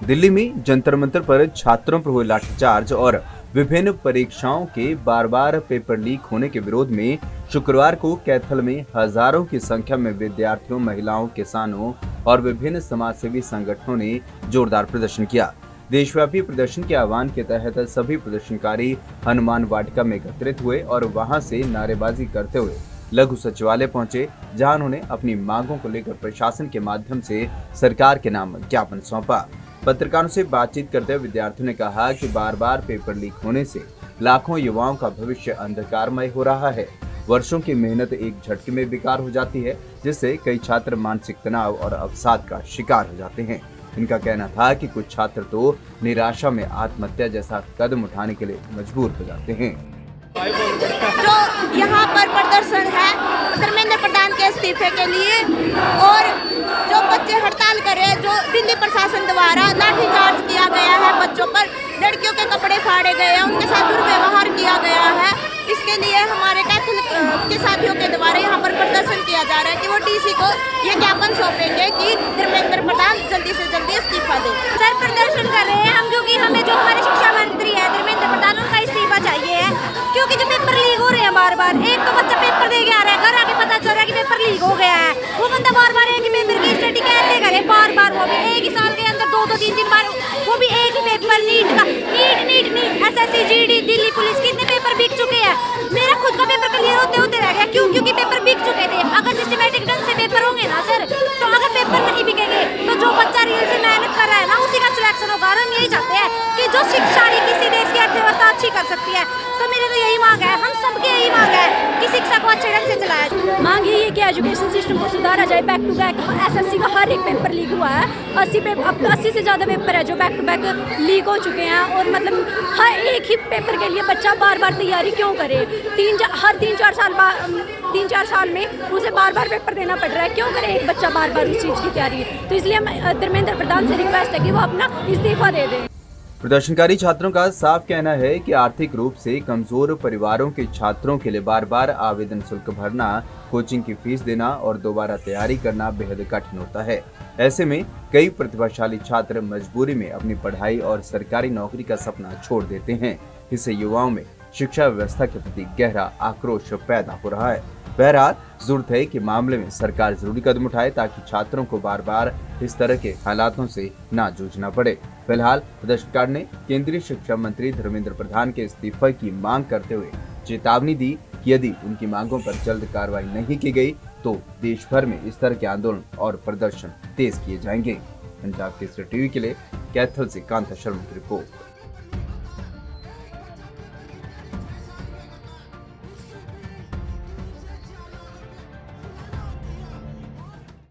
दिल्ली में जंतर मंतर पर छात्रों पर हुए लाठीचार्ज और विभिन्न परीक्षाओं के बार बार पेपर लीक होने के विरोध में शुक्रवार को कैथल में हजारों की संख्या में विद्यार्थियों, महिलाओं, किसानों और विभिन्न समाजसेवी संगठनों ने जोरदार प्रदर्शन किया। देशव्यापी प्रदर्शन के आह्वान के तहत सभी प्रदर्शनकारी हनुमान वाटिका में एकत्रित हुए और वहां से नारेबाजी करते हुए लघु सचिवालय पहुंचे, जहां उन्होंने अपनी मांगों को लेकर प्रशासन के माध्यम से सरकार के नाम ज्ञापन सौंपा। पत्रकारों से बातचीत करते हुए विद्यार्थियों ने कहा कि बार बार पेपर लीक होने से लाखों युवाओं का भविष्य अंधकारमय हो रहा है। वर्षों की मेहनत एक झटके में बेकार हो जाती है, जिससे कई छात्र मानसिक तनाव और अवसाद का शिकार हो जाते हैं। इनका कहना था कि कुछ छात्र तो निराशा में आत्महत्या जैसा कदम उठाने के लिए मजबूर हो जाते हैं। जो यहाँ पर प्रदर्शन है धर्मेंद्र प्रधान के इस्तीफे के लिए, और जो बच्चे हड़ताल कर रहे हैं, जो दिल्ली प्रशासन द्वारा लाठीचार्ज किया गया है, बच्चों पर लड़कियों के कपड़े फाड़े गए हैं, उनके साथ दुर्व्यवहार किया गया है। इसके लिए हमारे कैथल के साथियों के द्वारा यहाँ पर प्रदर्शन किया जा रहा है कि वो डीसी को ये ज्ञापन सौंपेंगे कि धर्मेंद्र प्रधान जल्दी से जल्दी इस्तीफा दें। सर, प्रदर्शन कर रहे हैं हम क्योंकि हमें जो हमारे शिक्षा मंत्री है धर्मेंद्र प्रधान, उनका इस्तीफा चाहिए है। क्योंकि जो पेपर लीक हो रहे हैं बार बार, एक तो बच्चा पेपर दे के आ रहा है, घर आके पता चल रहा है कि पेपर लीक हो गया है, वो बंदा बार बार एक ही पेपर की स्टडी कैसे करे, बार बार वो भी एक ही साल के अंदर दो तीन बार, वो भी एक ही पेपर नीट का। NEET SSC GD Delhi police, कितने पेपर बिक चुके हैं। मेरा खुद का पेपर क्लियर होते रह गया। क्योंकि पेपर बिक चुके थे। अगर सिस्टमेटिक ढंग से पेपर होंगे ना सर, तो अगर पेपर नहीं बिकेंगे तो जो बच्चा रियल से मेहनत कर रहा है ना, उसी का सिलेक्शन होगा। हम यही चाहते हैं कि जो शिक्षा ही किसी देश की अर्थव्यवस्था अच्छी कर सकती है, तो मेरी तो यही मांग है, हम सबकी यही मांग है कि शिक्षा को अच्छे ढंग से चलाया जाए। मांग यही है कि एजुकेशन सिस्टम को सुधारा जाए। बैक टू बैक SSC का हर एक पेपर लीक हुआ है। 80 से ज़्यादा पेपर है जो बैक टू बैक लीक हो चुके हैं, और मतलब हर एक ही पेपर के लिए बच्चा बार बार तैयारी क्यों करे। हर 3-4 साल में उसे बार बार पेपर देना पड़ रहा है। क्यों करे एक बच्चा बार बार उस चीज़ की तैयारी। तो इसलिए हम धर्मेंद्र प्रधान से रिक्वेस्ट है कि वो अपना इस्तीफा दे दें। प्रदर्शनकारी छात्रों का साफ कहना है कि आर्थिक रूप से कमजोर परिवारों के छात्रों के लिए बार बार आवेदन शुल्क भरना, कोचिंग की फीस देना और दोबारा तैयारी करना बेहद कठिन होता है। ऐसे में कई प्रतिभाशाली छात्र मजबूरी में अपनी पढ़ाई और सरकारी नौकरी का सपना छोड़ देते हैं। इससे युवाओं में शिक्षा व्यवस्था के प्रति गहरा आक्रोश पैदा हो रहा है। बहरहाल जरूरत है कि मामले में सरकार जरूरी कदम उठाए ताकि छात्रों को बार बार इस तरह के हालातों से ना जूझना पड़े। फिलहाल प्रदर्शनकार ने केंद्रीय शिक्षा मंत्री धर्मेंद्र प्रधान के इस्तीफे की मांग करते हुए चेतावनी दी कि यदि उनकी मांगों पर जल्द कार्रवाई नहीं की गई तो देश भर में इस तरह के आंदोलन और प्रदर्शन तेज किए जाएंगे। पंजाब केसरी टीवी के लिए कैथल से कांता शर्मा की रिपोर्ट।